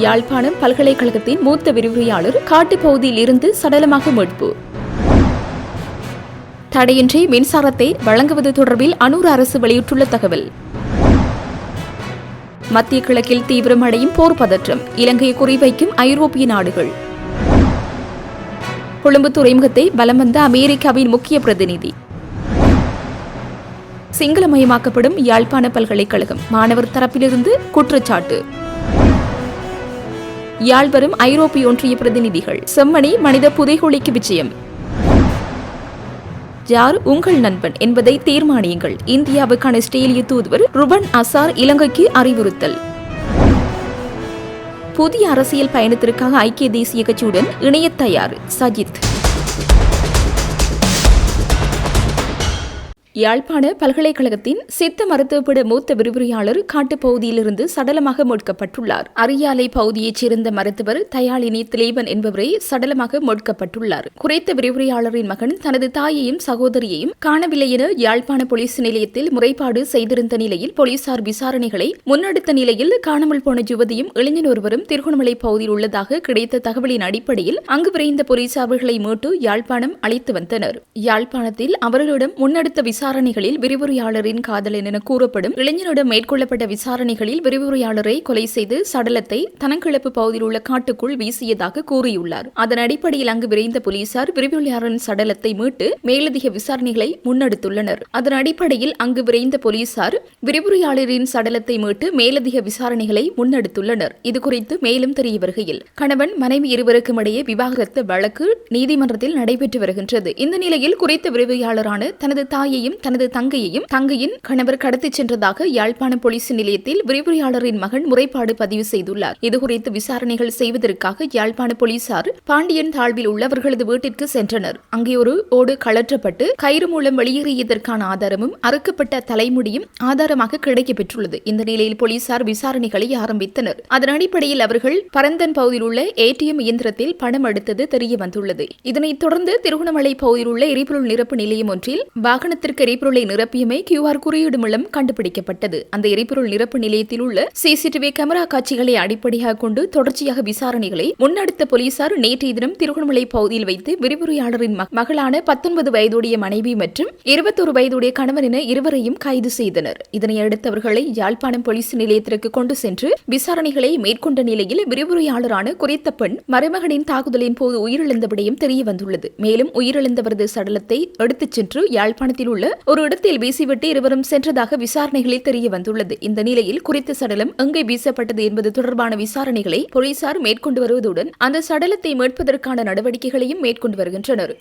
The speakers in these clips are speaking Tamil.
யாழ்ப்பாணம் பல்கலைக்கழகத்தின் மூத்த விரிவுரையாளர் காட்டுப்பகுதியில் இருந்து சடலமாக மீட்பு. தடையின்றி மின்சாரத்தை வழங்குவது தொடர்பில் அனூர் அரசு வெளியிட்டுள்ள தகவல். மத்திய கிழக்கில் தீவிரமடையும் போர் பதற்றம், இலங்கையை குறிவைக்கும் ஐரோப்பிய நாடுகள். கொழும்பு துறைமுகத்தை வலம் வந்த அமெரிக்காவின் முக்கிய பிரதிநிதி. சிங்களமயமாக்கப்படும் யாழ்ப்பாண பல்கலைக்கழகம், மாணவர் தரப்பிலிருந்து குற்றச்சாட்டு. யாழ் வரும் ஐரோப்பிய ஒன்றிய பிரதிநிதிகள், செம்மணி மனித புதைகுழிக்கு விஜயம். யார் உங்கள் நண்பன் என்பதை தீர்மானியுங்கள், இந்தியாவுக்கான ஆஸ்திரேலிய தூதுவர் ருபன் அசார் இலங்கைக்கு அறிவுறுத்தல். புதிய அரசியல் பயணத்திற்காக ஐக்கிய தேசிய கட்சியுடன் இணைய தயார் சஜித். யாழ்ப்பாண பல்கலைக்கழகத்தின் சித்த மருத்துவப்பட மூத்த விரிவுரையாளர் காட்டுப்பகுதியிலிருந்து சடலமாக மீட்கப்பட்டுள்ளார். அரியாலை பகுதியைச் சேர்ந்த மருத்துவர் தயாளினி திலீபன் என்பவரை சடலமாக மீட்கப்பட்டுள்ளார். குறித்த விரிவுரையாளரின் மகன் தனது தாயையும் சகோதரியையும் காணவில்லை என யாழ்ப்பாண போலீஸ் நிலையத்தில் முறைப்பாடு செய்திருந்த நிலையில் போலீசார் விசாரணைகளை முன்னெடுத்த நிலையில் காணாமல் போன யுவதியும் இளைஞர் ஒருவரும் திருகோணமலை பகுதியில் உள்ளதாக கிடைத்த தகவலின் அடிப்படையில் அங்கு விரைந்த போலீசார் அவர்களை மீட்டு யாழ்ப்பாணம் அழைத்து வந்தனர். யாழ்ப்பாணத்தில் அவர்களிடம் முன்னெடுத்த விசாரணைகளில் விரிவுரையாளரின் காதலன் என கூறப்படும் இளைஞரிடம் மேற்கொள்ளப்பட்ட விசாரணைகளில் விரிவுரையாளரை கொலை செய்து சடலத்தை தனங்கிழப்பு பகுதியில் உள்ள காட்டுக்குள் வீசியதாக கூறியுள்ளார். அதன் அடிப்படையில் அங்கு விரைந்த போலீசார் விரிவுரையாளரின் சடலத்தை மீட்டு மேலதிக விசாரணைகளை முன்னெடுத்துள்ளனர். அதன் அடிப்படையில் அங்கு விரைந்த போலீசார் விரிவுரையாளரின் சடலத்தை மீட்டு மேலதிக விசாரணைகளை முன்னெடுத்துள்ளனர். இதுகுறித்து மேலும் தெரிய வருகையில், கணவன் மனைவி இருவருக்கும் இடையே விவாகரத்து வழக்கு நீதிமன்றத்தில் நடைபெற்று வருகின்றது. இந்த நிலையில் குறித்த விரிவுரையாளரான தனது தாயையும் தனது தங்கையின் கணவர் கடத்திச் சென்றதாக யாழ்ப்பாண போலீஸ் நிலையத்தில் விரிவுரையாளரின் மகன் முறைப்பாடு பதிவு செய்துள்ளார். இதுகுறித்து விசாரணைகள் செய்வதற்காக யாழ்ப்பாண போலீசார் பாண்டியன் தாழ்வில் உள்ளவர்களது வீட்டிற்கு சென்றனர். அங்கே ஒரு ஓடு கழற்றப்பட்டு கயிறு மூலம் வெளியேறியதற்கான ஆதாரமும் அறுக்கப்பட்ட தலைமுடியும் ஆதாரமாக கிடைக்கப்பெற்றுள்ளது. இந்த நிலையில் போலீசார் விசாரணைகளை ஆரம்பித்தனர். அதன் அடிப்படையில் அவர்கள் பரந்தன் பகுதியில் உள்ள ஏடிஎம் இயந்திரத்தில் பணம் எடுத்தது தெரிய வந்துள்ளது. இதனைத் தொடர்ந்து திருகோணமலை பகுதியில் உள்ள எரிபொருள் நிரப்பு நிலையம் ஒன்றில் வாகனத்திற்கு எரிபொருளை நிரப்பியமை QR குறியீடு மூலம் கண்டுபிடிக்கப்பட்டது. அந்த எரிபொருள் நிரப்பு நிலையத்தில் உள்ள CCTV கேமரா காட்சிகளை அடிப்படையாக கொண்டு தொடர்ச்சியாக விசாரணைகளை முன்னெடுத்த போலீசார் நேற்றைய தினம் திருகோணமலை பகுதியில் வைத்து விரிவுரையாளரின் மகளான 19 வயதுடைய மனைவி மற்றும் 21 வயதுடைய கணவன் என இருவரையும் கைது செய்தனர். இதனையடுத்து அவர்களை யாழ்ப்பாணம் போலீஸ் நிலையத்திற்கு கொண்டு சென்று விசாரணைகளை மேற்கொண்ட நிலையில் விரிவுரையாளரான குறித்த பெண் மருமகனின் தாக்குதலின் போது உயிரிழந்த விடயம் தெரிய வந்துள்ளது. மேலும் உயிரிழந்தவரது சடலத்தை எடுத்துச் சென்று யாழ்ப்பாணத்தில் உள்ள ஒரு இடத்தில் வீசிவிட்டு இருவரும் சென்றதாக விசாரணைகளில் தெரிய வந்துள்ளது. இந்த நிலையில் குறித்த சடலம் எங்கே வீசப்பட்டது என்பது தொடர்பான விசாரணைகளை போலீசார் மேற்கொண்டு வருவதுடன் அந்த சடலத்தை மீட்பதற்கான நடவடிக்கைகளையும் மேற்கொண்டு வருகின்றனர்.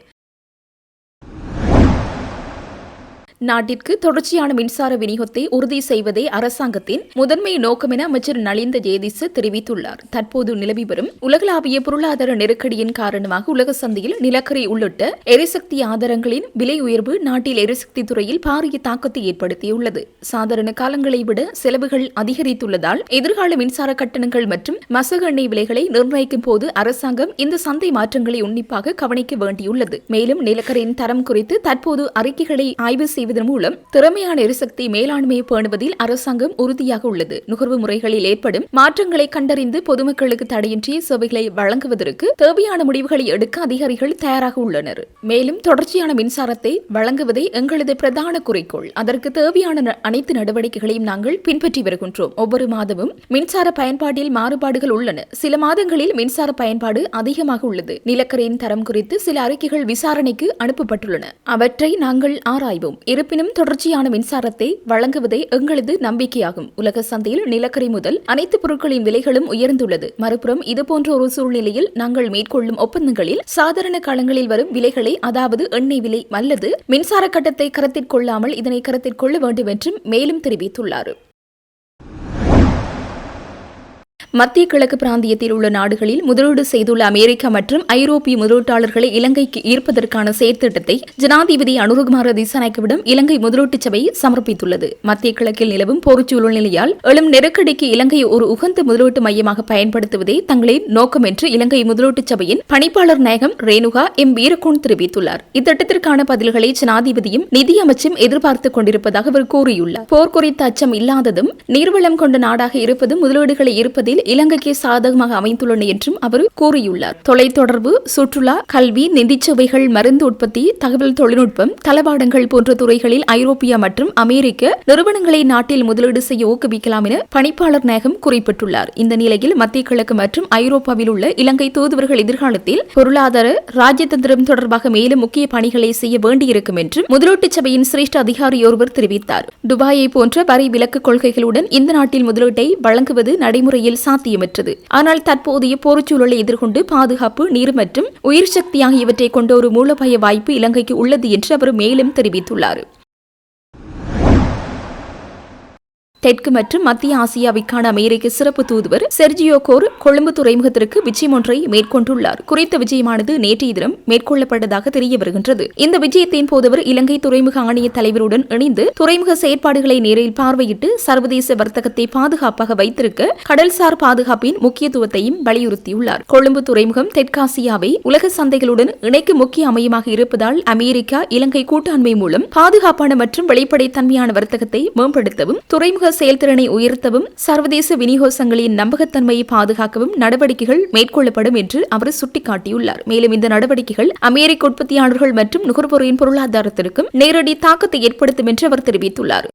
நாட்டிற்கு தொடர்ச்சியான மின்சார விநியோகத்தை உறுதி செய்வதே அரசாங்கத்தின் முதன்மை நோக்கம் என அமைச்சர் நலிந்த ஜேதிச தெரிவித்துள்ளார். தற்போது நிலவி வரும் உலகளாவிய பொருளாதார நெருக்கடியின் காரணமாக உலக சந்தையில் நிலக்கரி உள்ளிட்ட எரிசக்தி ஆதாரங்களின் விலை உயர்வு நாட்டில் எரிசக்தி துறையில் பாரிய தாக்கத்தை ஏற்படுத்தியுள்ளது. சாதாரண காலங்களை விட செலவுகள் அதிகரித்துள்ளதால் எதிர்கால மின்சார கட்டணங்கள் மற்றும் மசகு எண்ணெய் விலைகளை நிர்ணயிக்கும் போது அரசாங்கம் இந்த சந்தை மாற்றங்களை உன்னிப்பாக கவனிக்க வேண்டியுள்ளது. மேலும் நிலக்கரியின் தரம் குறித்து தற்போது அறிக்கைகளை ஆய்வு செய்வதன் மூலம் திறமையான எரிசக்தி மேலாண்மையை பேணுவதில் அரசாங்கம் உறுதியாக உள்ளது. நுகர்வு முறைகளில் ஏற்படும் மாற்றங்களை கண்டறிந்து பொதுமக்களுக்கு தடையின்றி சேவைகளை வழங்குவதற்கு தேவையான முடிவுகளை எடுக்க அதிகாரிகள் தயாராக உள்ளனர். மேலும் தொடர்ச்சியான மின்சாரத்தை வழங்குவதே எங்களது பிரதான குறிக்கோள். அதற்கு தேவையான அனைத்து நடவடிக்கைகளையும் நாங்கள் பின்பற்றி வருகின்றோம். ஒவ்வொரு மாதமும் மின்சார பயன்பாட்டில் மாறுபாடுகள் உள்ளன. சில மாதங்களில் மின்சார பயன்பாடு அதிகமாக உள்ளது. நிலக்கரியின் தரம் குறித்து சில அறிக்கைகள் விசாரணைக்கு அனுப்பப்பட்டுள்ளன. அவற்றை நாங்கள் ஆராய்வோம். இருப்பினும் தொடர்ச்சியான மின்சாரத்தை வழங்குவதே எங்களது நம்பிக்கையாகும். உலக சந்தையில் நிலக்கரி முதல் அனைத்து பொருட்களின் விலைகளும் உயர்ந்துள்ளது. மறுபுறம் இதுபோன்ற ஒரு சூழ்நிலையில் நாங்கள் மேற்கொள்ளும் ஒப்பந்தங்களில் சாதாரண காலங்களில் வரும் விலைகளை, அதாவது எண்ணெய் விலை அல்லது மின்சார கட்டத்தை கருத்தில் கொள்ளாமல் இதனை கருத்தில் கொள்ள வேண்டும் என்றும் மேலும் தெரிவித்துள்ளார். மத்திய கிழக்கு பிராந்தியத்தில் உள்ள நாடுகளில் முதலீடு செய்துள்ள அமெரிக்கா மற்றும் ஐரோப்பிய முதலீட்டாளர்களை இலங்கைக்கு ஈர்ப்பதற்கான செயற்திட்டத்தை ஜனாதிபதி அனுரகுமார திசாநாயக்கவிடம் இலங்கை முதலீட்டு சபை சமர்ப்பித்துள்ளது. மத்திய கிழக்கில் நிலவும் போர்ச்சூழல் நிலையால் எழும் நெருக்கடிக்கு இலங்கையை ஒரு உகந்த முதலீட்டு மையமாக பயன்படுத்துவதே தங்களின் நோக்கம் என்று இலங்கை முதலீட்டு சபையின் பணிப்பாளர் நாயகம் ரேணுகா எம் வீரகோன் தெரிவித்துள்ளார். இத்திட்டத்திற்கான பதில்களை ஜனாதிபதியும் நிதியமைச்சும் எதிர்பார்த்துக் கொண்டிருப்பதாக அவர் கூறியுள்ளார். போர் குறித்த அச்சம் இல்லாததும் நீர்வளம் கொண்ட நாடாக இருப்பதும் முதலீடுகளை ஈர்ப்பதில் இலங்கைக்கு சாதகமாக அமைந்துள்ளன என்றும் அவர் கூறியுள்ளார். தொலைத்தொடர்பு, சுற்றுலா, கல்வி, நிதிச்சேவைகள், மருந்து உற்பத்தி, தகவல் தொழில்நுட்பம், தளவாடங்கள் போன்ற துறைகளில் ஐரோப்பிய மற்றும் அமெரிக்க நிறுவனங்களை நாட்டில் முதலீடு செய்ய ஊக்குவிக்கலாம் என பணிப்பாளர் நாயகம் குறிப்பிட்டுள்ளார். இந்த நிலையில் மத்திய கிழக்கு மற்றும் ஐரோப்பாவில் உள்ள இலங்கை தூதுவர்கள் எதிர்காலத்தில் பொருளாதார, ராஜ்யதந்திரம் தொடர்பாக மேலும் முக்கிய பணிகளை செய்ய வேண்டியிருக்கும் என்று முதலீட்டு சபையின் சிரேஷ்ட அதிகாரி ஒருவர் தெரிவித்தார். துபாயை போன்ற வரி விலக்கு கொள்கைகளுடன் இந்த நாட்டில் முதலீட்டை வழங்குவது நடைமுறையில் சாத்தியமற்றது. ஆனால் தற்போதைய போர்ச்சூழலை எதிர்கொண்டு பாதுகாப்பு, நீர் மற்றும் உயிர் சக்தி ஆகியவற்றை கொண்ட ஒரு மூலோபாய வாய்ப்பு இலங்கைக்கு உள்ளது என்று அவர் மேலும் தெரிவித்துள்ளார். தெற்கு மற்றும் மத்திய ஆசியாவிற்கான அமெரிக்க சிறப்பு தூதுவர் செர்ஜியோ கோர் கொழும்பு துறைமுகத்திற்கு விஜயம் ஒன்றை மேற்கொண்டுள்ளார். குறித்த விஜயமானது நேற்றைய தினம் மேற்கொள்ளப்பட்டதாக தெரிய வருகின்றது. இந்த விஜயத்தின் போது அவர் இலங்கை துறைமுக ஆணைய தலைவருடன் இணைந்து துறைமுக செயற்பாடுகளை நேரில் பார்வையிட்டு சர்வதேச வர்த்தகத்தை பாதுகாப்பாக வைத்திருக்க கடல்சார் பாதுகாப்பின் முக்கியத்துவத்தையும் வலியுறுத்தியுள்ளார். கொழும்பு துறைமுகம் தெற்காசியாவை உலக சந்தைகளுடன் இணைக்கும் முக்கிய அமையமாக இருப்பதால் அமெரிக்கா இலங்கை கூட்டாண்மை மூலம் பாதுகாப்பான மற்றும் வெளிப்படைத்தன்மையான வர்த்தகத்தை மேம்படுத்தவும், துறைமுக செயல்திறனை உயர்த்தவும், சர்வதேச விநியோகங்களின் நம்பகத்தன்மையை பாதுகாக்கவும் நடவடிக்கைகள் மேற்கொள்ளப்படும் என்று அவர் சுட்டிக்காட்டியுள்ளார். மேலும் இந்த நடவடிக்கைகள் அமெரிக்க உற்பத்தியாளர்கள் மற்றும் நுகர்வோரின் பொருளாதாரத்திற்கும் நேரடி தாக்கத்தை ஏற்படுத்தும் என்று அவர் தெரிவித்துள்ளார்.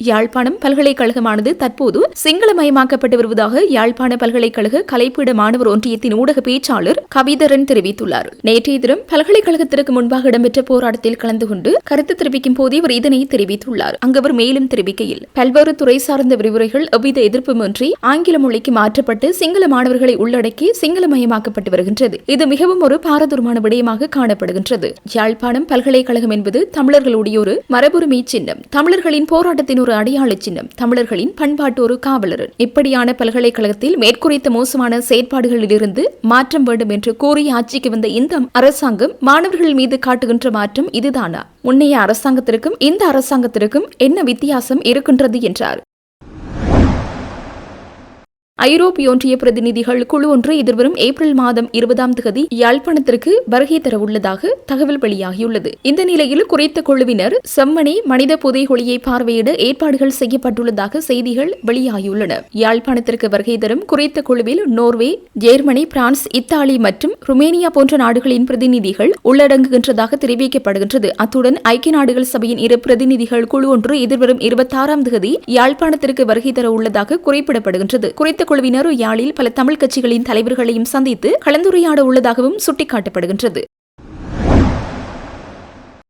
யாழ்ப்பாணம் பல்கலைக்கழகமானது தற்போது சிங்களமயமாக்கப்பட்டு வருவதாக யாழ்ப்பாண பல்கலைக்கழக கலைப்பீட மாணவர் ஒன்றியத்தின் ஊடக பேச்சாளர் கவிதரன் தெரிவித்துள்ளார். நேற்றைய தினம் பல்கலைக்கழகத்திற்கு முன்பாக இடம்பெற்ற போராட்டத்தில் கலந்து கொண்டு கருத்து தெரிவிக்கும் போதே அவர் இதனை தெரிவித்துள்ளார். அங்கு அவர் மேலும் தெரிவிக்கையில், பல்வேறு துறை சார்ந்த விரிவுரைகள் எவ்வித எதிர்ப்புமின்றி ஆங்கில மொழிக்கு மாற்றப்பட்டு சிங்கள மாணவர்களை உள்ளடக்கி சிங்களமயமாக்கப்பட்டு வருகின்றது. இது மிகவும் ஒரு பாரதூரமான விடயமாக காணப்படுகின்றது. யாழ்ப்பாணம் பல்கலைக்கழகம் என்பது தமிழர்களுடைய ஒரு மரபுரிமை சின்னம், தமிழர்களின் போராட்டத்தின் ஒரு அடையாள சின்னம், தமிழர்களின் பண்பாட்டு ஒரு காவலர். இப்படியான பல்கலைக்கழகத்தில் மேற்குறித்த மோசமான செயற்பாடுகளிலிருந்து மாற்றம் வேண்டும் என்று கோரி ஆட்சிக்கு வந்த இந்த அரசாங்கம் மாணவர்கள் மீது காட்டுகின்ற மாற்றம் இதுதானா? முன்னைய அரசாங்கத்திற்கும் இந்த அரசாங்கத்திற்கும் என்ன வித்தியாசம் இருக்கின்றது என்றார். ஐரோப்பிய ஒன்றிய பிரதிநிதிகள் குழு ஒன்று எதிர்வரும் ஏப்ரல் மாதம் 20 யாழ்ப்பாணத்திற்கு வருகை தர உள்ளதாக தகவல் வெளியாகியுள்ளது. இந்த நிலையில் குறித்த குழுவினர் செம்மணி மனித புதைகுழியை பார்வையிட ஏற்பாடுகள் செய்யப்பட்டுள்ளதாக செய்திகள் வெளியாகியுள்ளன. யாழ்ப்பாணத்திற்கு வருகை தரும் குறித்த குழுவில் நோர்வே, ஜெர்மனி, பிரான்ஸ், இத்தாலி மற்றும் ருமேனியா போன்ற நாடுகளின் பிரதிநிதிகள் உள்ளடங்குகின்றதாக தெரிவிக்கப்படுகின்றது. அத்துடன் ஐக்கிய நாடுகள் சபையின் 2 பிரதிநிதிகள் குழு ஒன்று எதிர்வரும் 26 யாழ்ப்பாணத்திற்கு வருகை தர உள்ளதாக குறிப்பிடப்படுகின்றது. குறித்த குழுவினர் யாழில் பல தமிழ் கட்சிகளின் தலைவர்களையும் சந்தித்து கலந்துரையாட உள்ளதாகவும் சுட்டிக்காட்டப்படுகின்றது.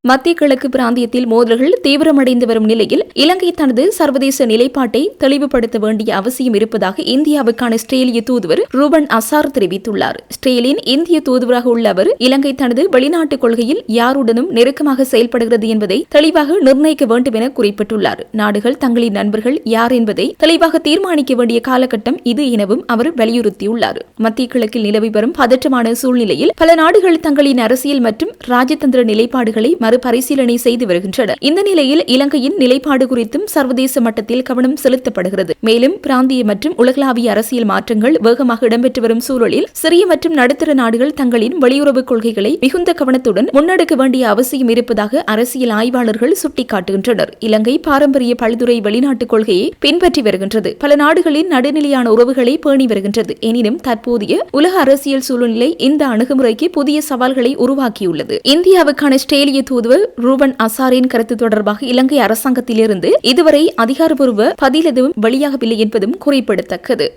மத்திய கிழக்கு பிராந்தியத்தில் மோதல்கள் தீவிரமடைந்து வரும் நிலையில் இலங்கை தனது சர்வதேச நிலைப்பாட்டை தெளிவுபடுத்த வேண்டிய அவசியம் இருப்பதாக இந்தியாவுக்கான ஆஸ்திரேலிய தூதுவர் ரூபன் அசார் தெரிவித்துள்ளார். ஆஸ்திரேலியின் இந்திய தூதுவராக உள்ள அவர் இலங்கை தனது வெளிநாட்டு கொள்கையில் யாருடனும் நெருக்கமாக செயல்படுகிறது என்பதை தெளிவாக நிர்ணயிக்க வேண்டும் என குறிப்பிட்டுள்ளார். நாடுகள் தங்களின் நண்பர்கள் யார் என்பதை தெளிவாக தீர்மானிக்க வேண்டிய காலகட்டம் இது எனவும் அவர் வலியுறுத்தியுள்ளார். மத்திய கிழக்கில் நிலவி வரும் பதற்றமான சூழ்நிலையில் பல நாடுகள் தங்களின் அரசியல் மற்றும் ராஜதந்திர நிலைப்பாடுகளை பரிசீலனை செய்து வருகின்றனர். இந்த நிலையில் இலங்கையின் நிலைப்பாடு குறித்தும் சர்வதேச மட்டத்தில் கவனம் செலுத்தப்படுகிறது. மேலும் பிராந்திய மற்றும் உலகளாவிய அரசியல் மாற்றங்கள் வேகமாக இடம்பெற்று வரும் சூழலில் சிறிய மற்றும் நடுத்தர நாடுகள் தங்களின் வெளியுறவு கொள்கைகளை மிகுந்த கவனத்துடன் முன்னெடுக்க வேண்டிய அவசியம் இருப்பதாக அரசியல் ஆய்வாளர்கள் சுட்டிக்காட்டுகின்றனர். இலங்கை பாரம்பரிய பல்துறை வெளிநாட்டு கொள்கையை பின்பற்றி வருகின்றது. பல நாடுகளின் நடுநிலையான உறவுகளை பேணி வருகின்றது. எனினும் தற்போதைய உலக அரசியல் சூழ்நிலை இந்த அணுகுமுறைக்கு புதிய சவால்களை உருவாக்கியுள்ளது. இந்தியாவுக்கான ஆஸ்திரேலிய தூதுவர் ரூபன் அசாரின் கருத்து தொடர்பாக இலங்கை அரசாங்கத்திலிருந்து இதுவரை அதிகாரப்பூர்வ பதில் எதுவும் வெளியாகவில்லை என்பதும் குறிப்பிடத்தக்கது.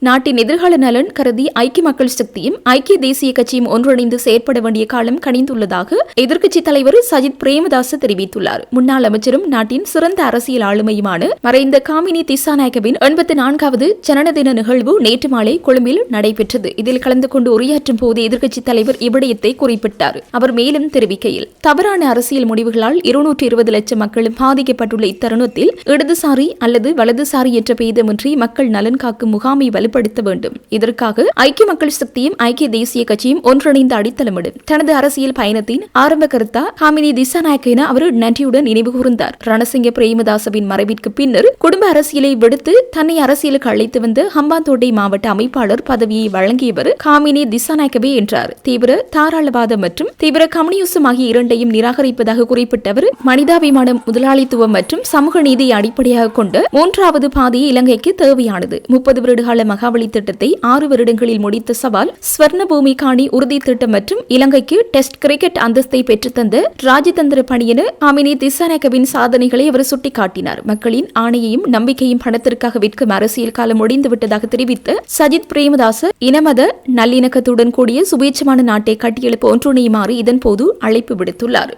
நாட்டின் எதிர்கால நலன் கருதி ஐக்கிய மக்கள் சக்தியும் ஐக்கிய தேசிய கட்சியும் ஒன்றிணைந்து செயற்பட வேண்டிய காலம் கனிந்துள்ளதாக எதிர்க்கட்சித் தலைவர் சஜித் பிரேமதாச தெரிவித்துள்ளார். முன்னாள் அமைச்சரும் நாட்டின் சிறந்த அரசியல் ஆளுமையுமான மறைந்த காமினி திசாநாயக்கவின் 84வது ஜனன தின நிகழ்வு நேற்று மாலை கொழும்பில் நடைபெற்றது. இதில் கலந்து கொண்டு உரையாற்றும் போது எதிர்க்கட்சித் தலைவர் இவ்விடயத்தை குறிப்பிட்டார். அவர் மேலும் தெரிவிக்கையில், தவறான அரசியல் முடிவுகளால் 220 லட்சம் மக்களும் பாதிக்கப்பட்டுள்ள இத்தருணத்தில் இடதுசாரி அல்லது வலதுசாரி என்ற பேதமின்றி மக்கள் நலன் காக்கும் முகாமை வலுப்படுத்த வலுப்படுத்த வேண்டும். இதற்காக ஐக்கிய மக்கள் சக்தியும் ஐக்கிய தேசிய கட்சியும் ஒன்றிணைந்து அடித்தளமிடும். தனது அரசியல் பயணத்தின் ஆரம்ப கருத்தா ஹாமினி திசாநாயக்க என அவர் நன்றியுடன் நினைவு கூர்ந்தார். ரணசிங்க பிரேமதாசவின் மறைவிற்கு பின்னர் குடும்ப அரசியலை விடுத்து தன்னை அரசியலுக்கு அழைத்து வந்த ஹம்பாந்தோட்டை மாவட்ட அமைப்பாளர் பதவியை வழங்கியவர் ஹாமினி திசாநாயக்கவே என்றார். தீவிர தாராளவாதம் மற்றும் தீவிர கம்யூனிசம் ஆகிய இரண்டையும் நிராகரிப்பதாக குறிப்பிட்டவர் மனிதாபிமானம், முதலாளித்துவம் மற்றும் சமூக நீதியை அடிப்படையாக கொண்ட மூன்றாவது பாதையை இலங்கைக்கு தேவையானது. 30 வருடகால மகாவலி திட்டத்தை 6 வருடங்களில் முடித்த சவால், ஸ்வர்ண பூமி காணி உறுதி திட்டம் மற்றும் இலங்கைக்கு டெஸ்ட் கிரிக்கெட் அந்தஸ்தை பெற்றுத்தந்த ராஜதந்திர பணி என ஹாமினி திசாநாயக்கவின் சாதனைகளை அவர் சுட்டிக்காட்டினார். மக்களின் ஆணையையும் நம்பிக்கையும் பணத்திற்காக விற்கும் அரசியல் காலம் முடிந்துவிட்டதாக தெரிவித்த சஜித் பிரேமதாச இனமத நல்லிணக்கத்துடன் கூடிய சுபீட்சமான நாட்டை கட்டியெழுப்ப ஒன்றிணையுமாறு இதன்போது அழைப்பு விடுத்துள்ளார்.